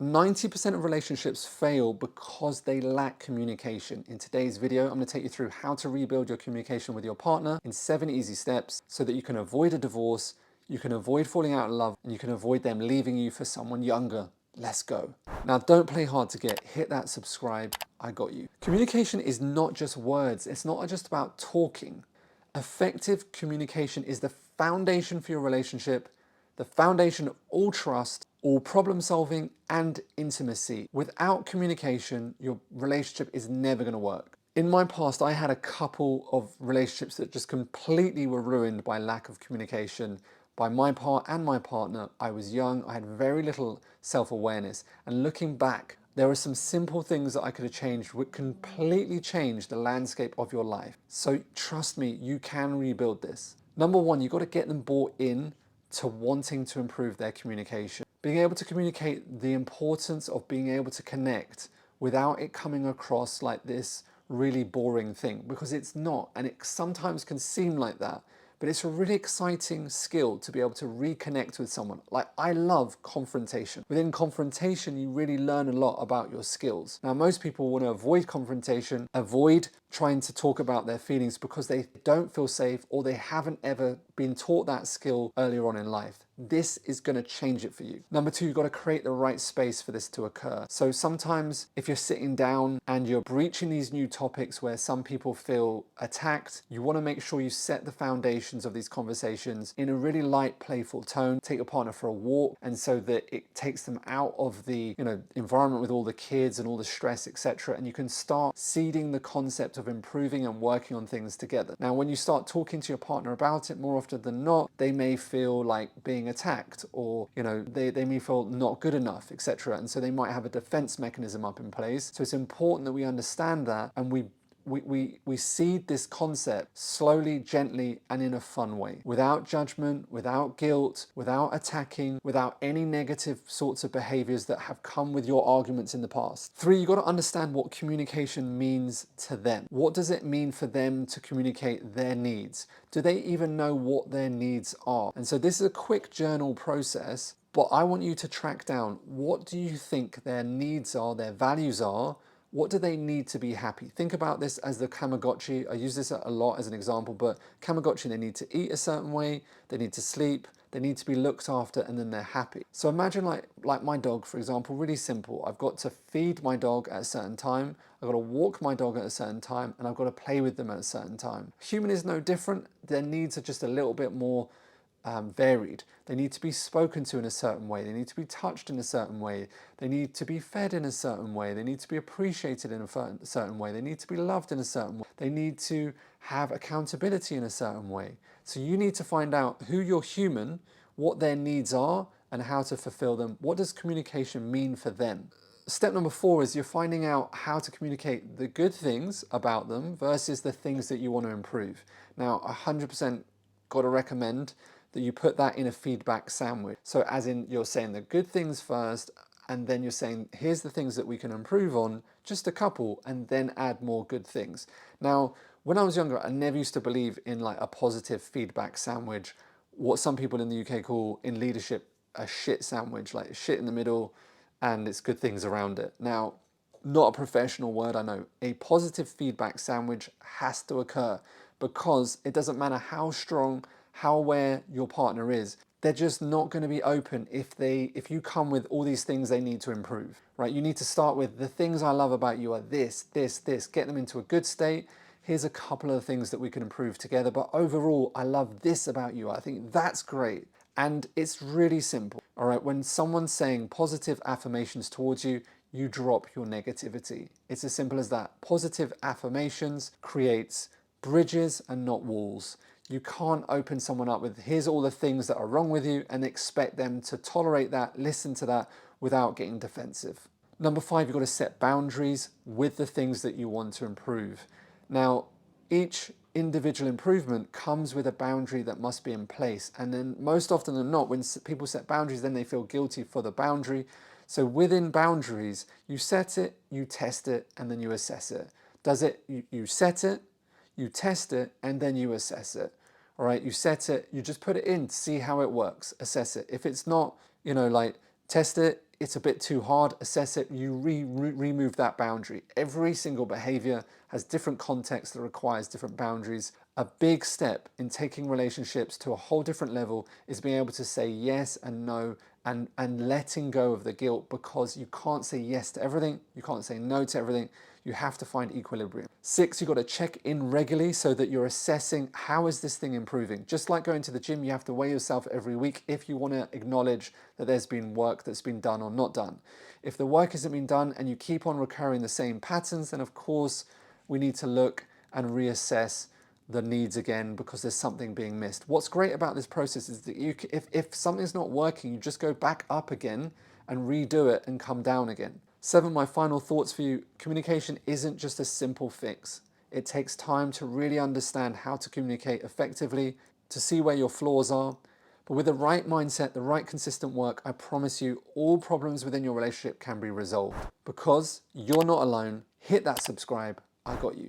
90% of relationships fail because they lack communication. In today's video, I'm going to take you through how to rebuild your communication with your partner in 7 easy steps so that you can avoid a divorce, you can avoid falling out of love, and you can avoid them leaving you for someone younger. Let's go. Now, don't play hard to get. Hit that subscribe. I got you. Communication is not just words. It's not just about talking. Effective communication is the foundation for your relationship, the foundation of all trust, all problem solving, and intimacy. Without communication, your relationship is never going to work. In my past, I had a couple of relationships that just completely were ruined by lack of communication by my part and my partner. I was young, I had very little self-awareness, and looking back, there are some simple things that I could have changed which completely change the landscape of your life. So trust me, you can rebuild this. Number one, you've got to get them bought in to wanting to improve their communication. Being able to communicate the importance of being able to connect without it coming across like this really boring thing, because it's not, and it sometimes can seem like that. But it's a really exciting skill to be able to reconnect with someone. Like, I love confrontation. Within confrontation, you really learn a lot about your skills. Now, most people want to avoid confrontation, avoid trying to talk about their feelings because they don't feel safe or they haven't ever been taught that skill earlier on in life. This is going to change it for you. Number two, you've got to create the right space for this to occur. So sometimes if you're sitting down and you're breaching these new topics where some people feel attacked, you want to make sure you set the foundations of these conversations in a really light, playful tone. Take your partner for a walk, and so that it takes them out of the environment with all the kids and all the stress, etc. And you can start seeding the concept of improving and working on things together. Now, when you start talking to your partner about it, more often than not, they may feel like being attacked, or they may feel not good enough, etc. And so they might have a defense mechanism up in place. So it's important that we understand that, and we seed this concept slowly, gently, and in a fun way, without judgment, without guilt, without attacking, without any negative sorts of behaviors that have come with your arguments in the past. Three, you've got to understand what communication means to them. What does it mean for them to communicate their needs? Do they even know what their needs are? And so this is a quick journal process, but I want you to track down, what do you think their needs are, their values are? What do they need to be happy? Think about this as the Tamagotchi. I use this a lot as an example, but Tamagotchi, they need to eat a certain way, they need to sleep, they need to be looked after, and then they're happy. So imagine like my dog, for example, really simple. I've got to feed my dog at a certain time, I've got to walk my dog at a certain time, and I've got to play with them at a certain time. Human is no different. Their needs are just a little bit more varied. They need to be spoken to in a certain way. They need to be touched in a certain way. They need to be fed in a certain way. They need to be appreciated in a certain way. They need to be loved in a certain way. They need to have accountability in a certain way. So you need to find out who your human, what their needs are, and how to fulfill them. What does communication mean for them? Step number four is you're finding out how to communicate the good things about them versus the things that you want to improve. Now, 100% got to recommend that you put that in a feedback sandwich. So as in, you're saying the good things first, and then you're saying, here's the things that we can improve on, just a couple, and then add more good things. Now, when I was younger, I never used to believe in like a positive feedback sandwich, what some people in the UK call in leadership a shit sandwich, like shit in the middle and it's good things around it. Now, not a professional word, I know. A positive feedback sandwich has to occur, because it doesn't matter how strong, how aware your partner is, they're just not going to be open if you come with all these things they need to improve, right? You need to start with, the things I love about you are this, this, this. Get them into a good state. Here's a couple of things that we can improve together, but overall, I love this about you. I think that's great. And it's really simple, all right? When someone's saying positive affirmations towards you, you drop your negativity. It's as simple as that. Positive affirmations creates bridges and not walls. You can't open someone up with, here's all the things that are wrong with you, and expect them to tolerate that, listen to that without getting defensive. Number five, you've got to set boundaries with the things that you want to improve. Now, each individual improvement comes with a boundary that must be in place. And then most often than not, when people set boundaries, then they feel guilty for the boundary. So within boundaries, you set it, you test it, and then you assess it. Does it, you set it, you test it, and then you assess it. All right, you set it, you just put it in to see how it works, assess it. If it's not, like, test it, it's a bit too hard, assess it, you remove that boundary. Every single behavior has different context that requires different boundaries. A big step in taking relationships to a whole different level is being able to say yes and no, and letting go of the guilt, because you can't say yes to everything, you can't say no to everything. You have to find equilibrium. 6, you've got to check in regularly so that you're assessing, how is this thing improving? Just like going to the gym, you have to weigh yourself every week if you want to acknowledge that there's been work that's been done or not done. If the work hasn't been done and you keep on recurring the same patterns, then of course we need to look and reassess the needs again, because there's something being missed. What's great about this process is that if something's not working, you just go back up again and redo it and come down again. 7, my final thoughts for you. Communication isn't just a simple fix. It takes time to really understand how to communicate effectively, to see where your flaws are. But with the right mindset, the right consistent work, I promise you all problems within your relationship can be resolved. Because you're not alone, hit that subscribe. I got you.